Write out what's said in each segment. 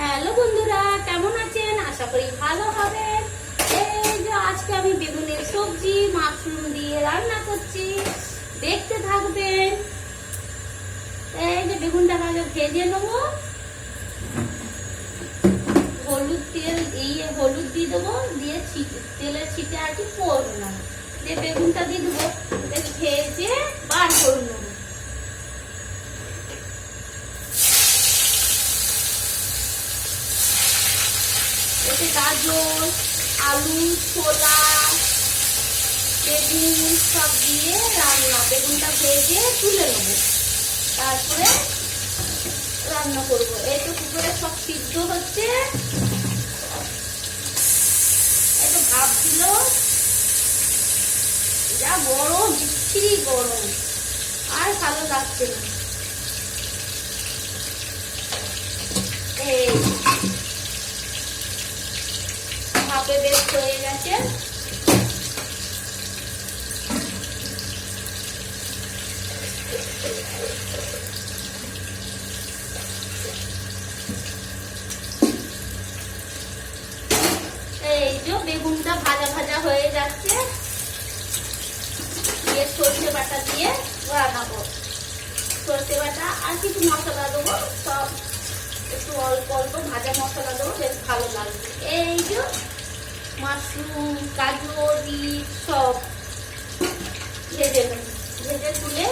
Hello বন্ধুরা, কেমন আছেন? আশা করি ভালো হবেন। এই যে আজকে আমি বেগুনের সবজি মাশরুম দিয়ে রান্না করছি, দেখতে থাকবেন। এই যে বেগুনটা আগে ভেজে নেবো, হলুদ দিয়ে দেবো, দিয়ে তেলের ছিটে আর কি পড়বে না, দিয়ে বেগুনটা দিয়ে দেবো, ভেজে বার করে নেবো। এতে গাজর, আলু, ছোলা, বেগুন সব দিয়ে বেগুনটা ভেজে তুলে নেবো, তারপরে রান্না করবো। এই তো কুকারে সব সিদ্ধ হচ্ছে, একটু ভাপ দিল, যা গরম, বিচ্ছিরি গরম, আর ভালো লাগছে না। এই ভাপে বেশ হয়ে গেছে। এই যে বেগুনটা ভাজা ভাজা হয়ে যাচ্ছে, দিয়ে সর্ষে বাটা দিয়ে বানাবো। সর্ষে বাটা আর কিছু মশলা দেবো, সব একটু অল্প অল্প ভাজা মশলা দেবো, বেশ ভালো লাগবে। এই যে মাশরুম, গাজর, বিট সব ভেজে তুলে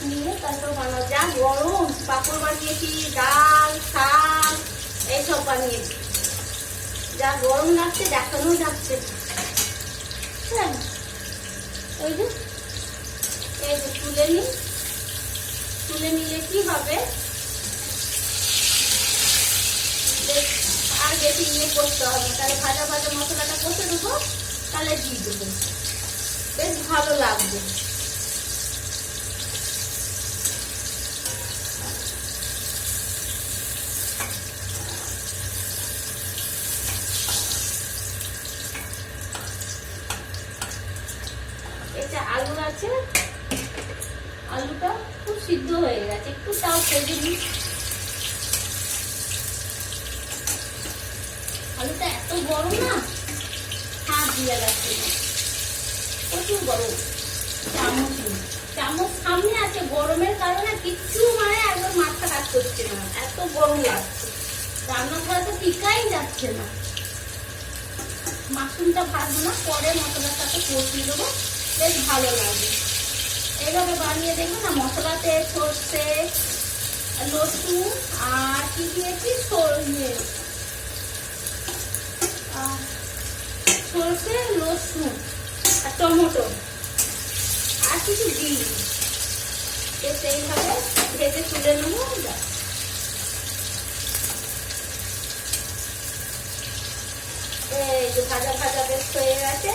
নিয়ে তারপর বানাবো। যা গরম, পাঁপড় বানিয়েছি, ডাল, শাক এইসব বানিয়েছি। যা গরম লাগছে, দেখানো যাচ্ছে। হ্যাঁ, এই যে তুলে নিলে কি হবে, আর বেশি নিয়ে করতে হবে, তাহলে ভাজা ভাজা মশলাটা কষে দেবো, তাহলে দিয়ে দেবো, বেশ ভালো লাগবে। এটা আলু আছে, আলুটা খুব সিদ্ধ হয়ে গেছে, একটু তাও ভেজে নিই। আলুটা এত গরম না, হাত দিয়ে যাচ্ছে না, প্রচুর গরম। চামচ সামনে আছে, গরমের কারণে কিচ্ছু একবার মাথা কাজ করছে না, এত গরম লাগছে, রান্না করা তো টিকাই যাচ্ছে না। মাশরুমটা ভাজবো না, পরে মশলার সাথে কষিয়ে দেবো, বেশ ভালো লাগে। এইভাবে বানিয়ে দেখবো না। মশলাতে সর্ষে, রসুন আর কি দিয়েছি, সর্ষে, রসুন আর টমেটো আর কিছু দিই, সেইভাবে ভেজে তুলে নেবো। এই যে ভাজা ভাজা বেশ হয়ে গেছে।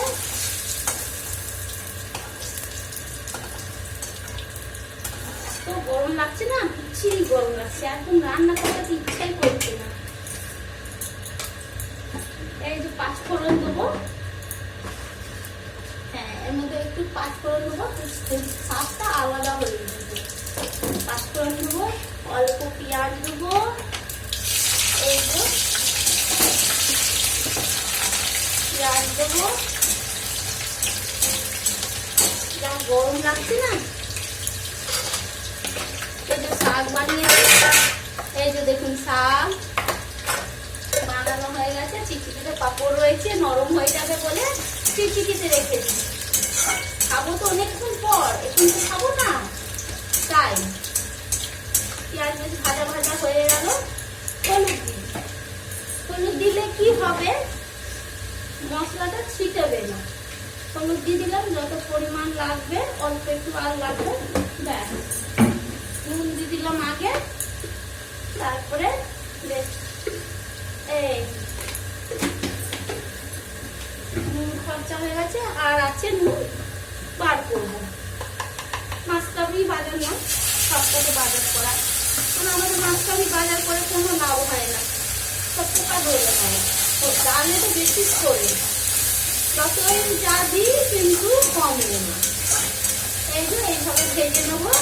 এত গরম লাগছে না, বিচ্ছিরি গরম লাগছে, একদম রান্না করতে ইচ্ছাই করছে না। এই যে পাঁচফোড়ন দেবো, হ্যাঁ এর মধ্যে একটু পাঁচফোড়ন দেবো, স্বাদটা আলাদা হয়ে যাবে। পাঁচফোড়ন দেবো, অল্প পেঁয়াজ দেবো, এই যে পেঁয়াজ দেবো। যা গরম লাগছে না। এই যে শাক বানিয়েছি, এই যে দেখুন শাক বানানো হয়ে গেছে। চিচিকিতে পাঁপড় রয়েছে, নরম হয়ে যাবে বলে চিচিকিতে রেখেছি। খাবো তো অনেকক্ষণ পর, এখন তো খাবো না, তাই। পেঁয়াজ বেশ ভাজা ভাজা হয়ে গেল। হলুদ দিলে কি হবে, মশলাটা ছিটবে না। হলুদ দিয়ে দিলাম যত পরিমাণ লাগবে, অল্প একটু আর লাগবে, ব্যাস। নুন দিয়ে দিলাম আগে, তারপরে এই নুন খরচা হয়ে গেছে, আর আছে নুন বার করবো। মাছকাবি বাজার না, সবটাকে বাজার করা, কারণ আমাদের মাছকাবি বাজার করে কোনো লাভ হয় না, সব পোকা ধরে হয়। তো ডালে তো বেশি করে যতই যা দিই কিন্তু কমে না। এই যে এইভাবে ভেজে নেবো।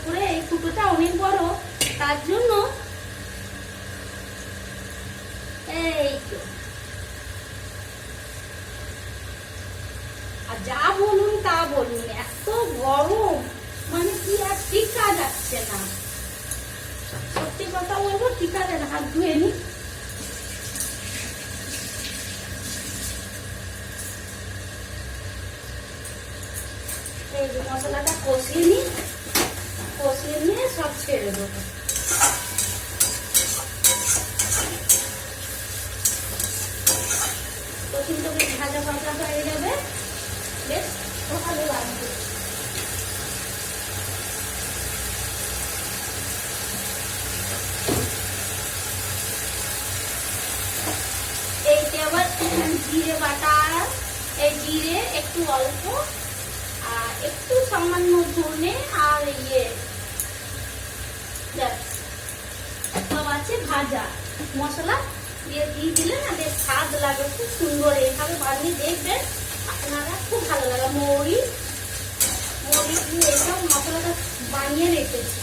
করে এই ফুটোটা অনেক বড়, তার জন্য এই তো। আর যা বলুন তা বলুন, এত গরম মানে কি আর টিকা যাচ্ছে না। সত্যি কথা বলবো, টিকা যাচ্ছে না। হাত ধুয়ে নি। এই যে মশলাটা কষিয়ে নি, কষিয়ে নিয়ে সব ছেড়ে দেবো। কিন্তু বেশ ভাজা ভাজা হয়ে যাবে, বেশ ভালো লাগবে। এইটা আবার জিরে বাটা, এই জিরে একটু অল্প, আর একটু সামান্য ধনে, আর সব আছে ভাজা মশলা দিয়ে দিলে না বেশ স্বাদ লাগে, খুব সুন্দর। এইভাবে বানিয়ে দেখবেন আপনারা, খুব ভালো লাগে। মরিচ দিয়ে এইসব মশলাটা বানিয়ে রেখেছি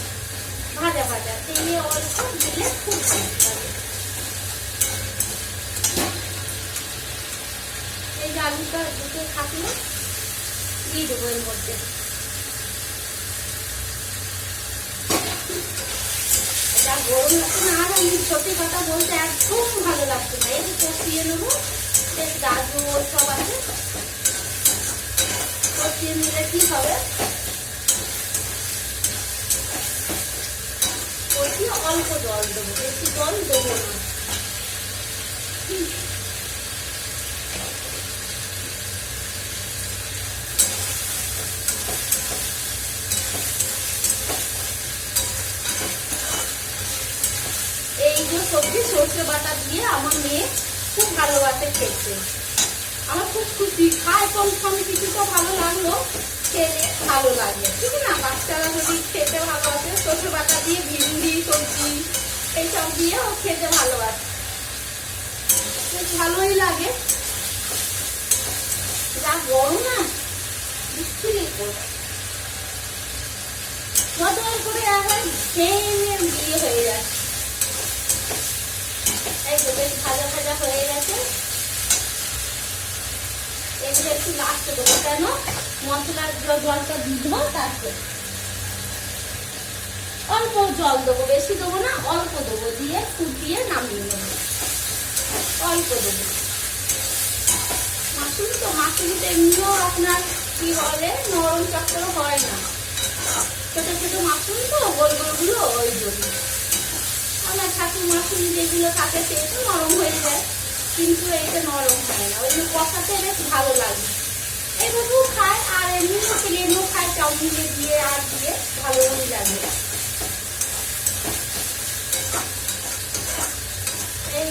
ভাজা ভাজা, তেলে অল্প দিলে খুব ভালো লাগে। এই যে আলুটা দুটো থাকলে দিয়ে দেবো এর মধ্যে। যা গরম লাগছে না, আর আমি সত্যি কথা বলতে একদম ভালো লাগছে না। একটু কষিয়ে নেবো, বেশ গাজর সব আছে, কষিয়ে নিলে কি হবে, কষিয়ে অল্প জল দেবো, বেশি জল দেবো না। এই যে সবজি সর্ষে বাটা দিয়ে আমার মেয়ে খুব ভালোবাসে খেতে, আমার খুব খুশি। খায় কম কম, কিছু তো ভালো লাগলো, খেলে ভালো লাগে, ঠিক না? বাচ্চারা যদি খেতে ভালোবাসে, সর্ষে বাটা দিয়ে ভিন্ডি সবজি এইসব দিয়ে ও খেতে ভালোবাসে, বেশ ভালোই লাগে। যা গরম না, বিচ্ছিরি করে বদল করে আবার খেয়ে বিয়ে হয়ে যাচ্ছে। এই তো বেশ ভাজা ভাজা হয়ে গেছে। এগুলো একটু লাস্টে দেবো, কেন মশলার জলটা দিব, তারপরে অল্প জল দেবো, বেশি দেবো না, অল্প দেবো, দিয়ে ফুটিয়ে নামিয়ে নেবো, অল্প দেবো। মাশরুম তো, মাশরুমটা এমনিও আপনার কি বলে নরম চক্কর হয় না, ছোট ছোট মাশরুম তো, গোল গোলগুলো, ওই জন্য। আমার ছাতুর মাশরুম যেগুলো থাকে সে তো নরম হয়ে যায়, কিন্তু এইটা নরম হয় না, ওই কষাতে বেশ ভালো লাগে। এইভাবেও খায়, আর এমনি প্লেনও খায়, চাউমিনে দিয়ে আর দিয়ে ভালোই লাগে। এই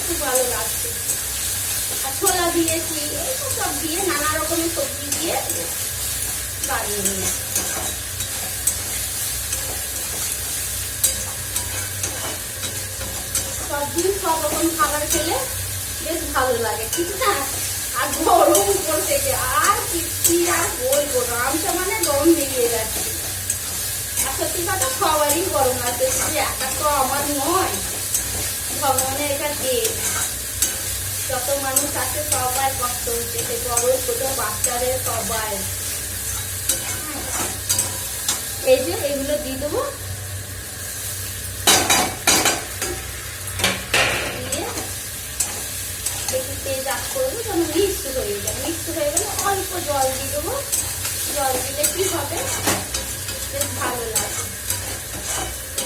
খুব ভালো লাগছে। আর ছোলা দিয়েছি, এইসব সব দিয়ে নানা রকমের সবজি দিয়ে বানিয়ে নিয়ে সবদিন সব রকম খাবার খেলে বেশ ভালো লাগে, ঠিক না? আর গরম করতে আর কি আর বলবো, গরমটা মানে গরম বেরিয়ে যাচ্ছে। আর সত্যি কথা সবারই গরম আছে, একা তো আমার নয়, ভগবানের এটা দেশ। যত মানুষ আছে সবাই কষ্ট হচ্ছে, সে বড় ছোট বাচ্চাদের সবাই। এই যে এগুলো দিয়ে দেবো, একটু তেজ আট করবো, যেন মিক্স হয়ে যায়। মিক্স হয়ে গেলে অল্প জল দিয়ে দেবো, জল দিলে কি হবে, বেশ ভালো লাগে।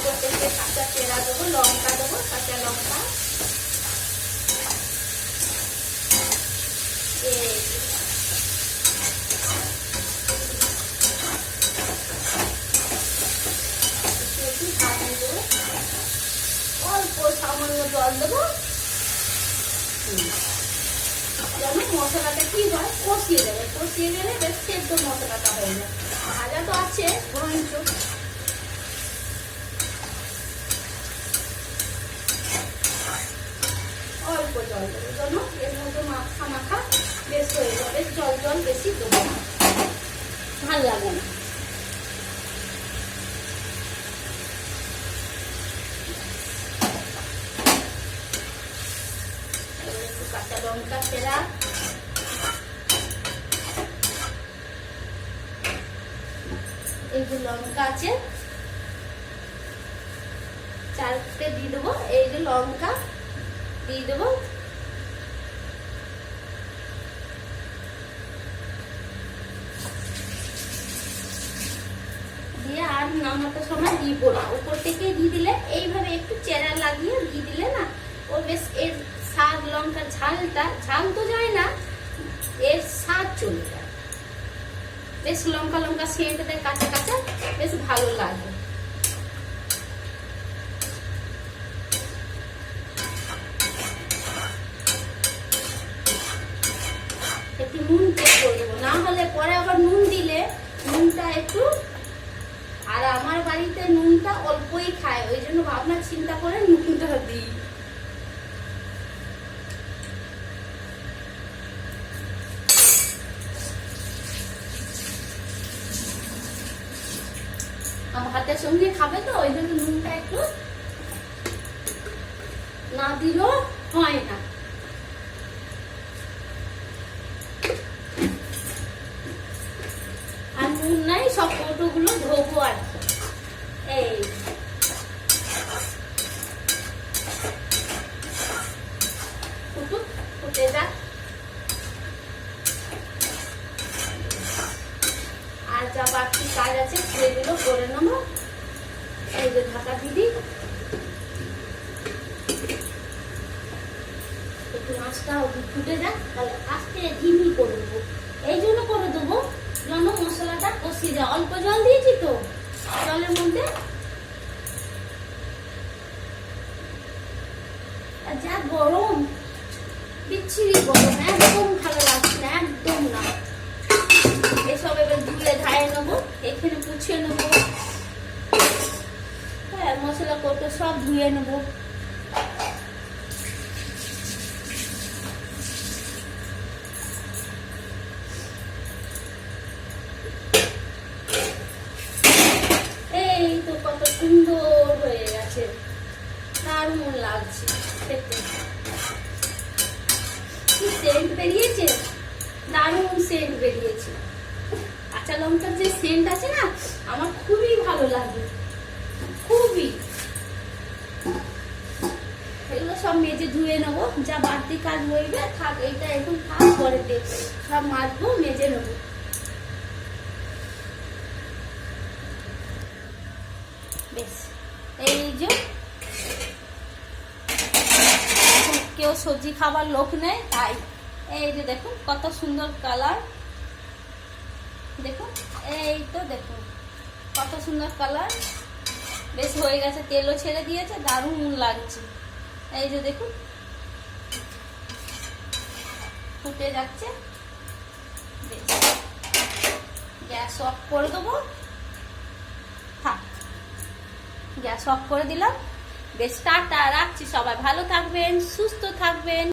প্রত্যেকটা কাঁচা চেরা দেবো, লঙ্কা দেবো, কাঁচা লঙ্কা। অল্প সামান্য জল দেবো, যেন মশলাটা কি হয় কষিয়ে দেবে, কষিয়ে গেলে বেশ সেদ্ধ মশলাটা হয়ে যায়। ভাজা তো আছে বরঞ্চ, অল্প জল দেবো, যেন এর মধ্যে মাখা মাখা বেশ হয়ে যাবে, জল জল বেশি দেবো না। ভাল লাগে না। একটু কাঁচা লঙ্কা ফেরা, এই যে লঙ্কা আছে 4টে দিয়ে দেবো, এই যে লঙ্কা দিয়ে দেবো, দিয়ে আর নামাতে সময় দিব না, উপর থেকে দিয়ে দিলে এইভাবে একটু চেরা লাগিয়ে দিয়ে দিলে না ও বেশ এর স্বাদ, লঙ্কার ঝালটা, ঝাল তো যায় না, এর স্বাদ চলে যায়, বেশ লঙ্কা লঙ্কা সেন্ট দেয়, কাঁচা কাঁচা, বেশ ভালো লাগে। একটু নুন চেক করে দেবো, না হলে পরে আবার নুন দিলে নুনটা একটু, আর আমার বাড়িতে নুনটা অল্পই খায়, ওই জন্য ভাবনা চিন্তা করে নুনটা দিই। ভাতের সঙ্গে খাবে তো ওই জন্য নুনটা একটু না দিলেও হয় না। আর নুন নাই, সব কৌটোগুলো ধোবো আর কি। এই ফুটে যাক, আর যা বাকি কাজ আছে সেগুলো করে নেবো। এই যে ঢাকা দিদি, একটু মাছটা ফুটে যাক, তাহলে আস্তে ধিমি করে দেবো, এই জন্য করে দেবো যেন মশলাটা কষিয়ে যায়। অল্প জল দিয়েছি তো, জলের মধ্যে যা গরম, বিচ্ছিরি গরম, একদম ভালো লাগছে না, একদম না। এসব এবার ধুয়ে ধায়ে নেবো, এখানে পুছিয়ে নেবো, হ্যাঁ মশলা করতে সব ধুয়ে নেবো। এই তো কত সুন্দর হয়ে গেছে, দারুণ লাগছে দেখতে, কি সেন্ট বেরিয়েছে, দারুণ সেন্ট বেরিয়েছে। কাঁচা লঙ্কার যে সেন্ট আছে না, আমার খুবই ভালো লাগে, খুবই। এগুলো সব মেজে ধুয়ে নেবো, যা বাড়তি কাজ হইবে থাক, এইটা এখন থাক, পরে সব মাজবো, মেজে নেবো। বেশ, এই যে কেউ সবজি খাবার লোক নেই, তাই এই যে দেখুন কত সুন্দর কালার, দেখুন এই তো দেখুন কত সুন্দর কালার, বেশ হয়ে গেছে, তেলও ছেড়ে দিয়েছে, দারুণ লাগছে। এই যে দেখুন ফুটে যাচ্ছে, গ্যাস অফ করে দেবো, থাক, গ্যাস অফ করে দিলাম। বেশ টাটা, রাখছি, সবাই ভালো থাকবেন, সুস্থ থাকবেন।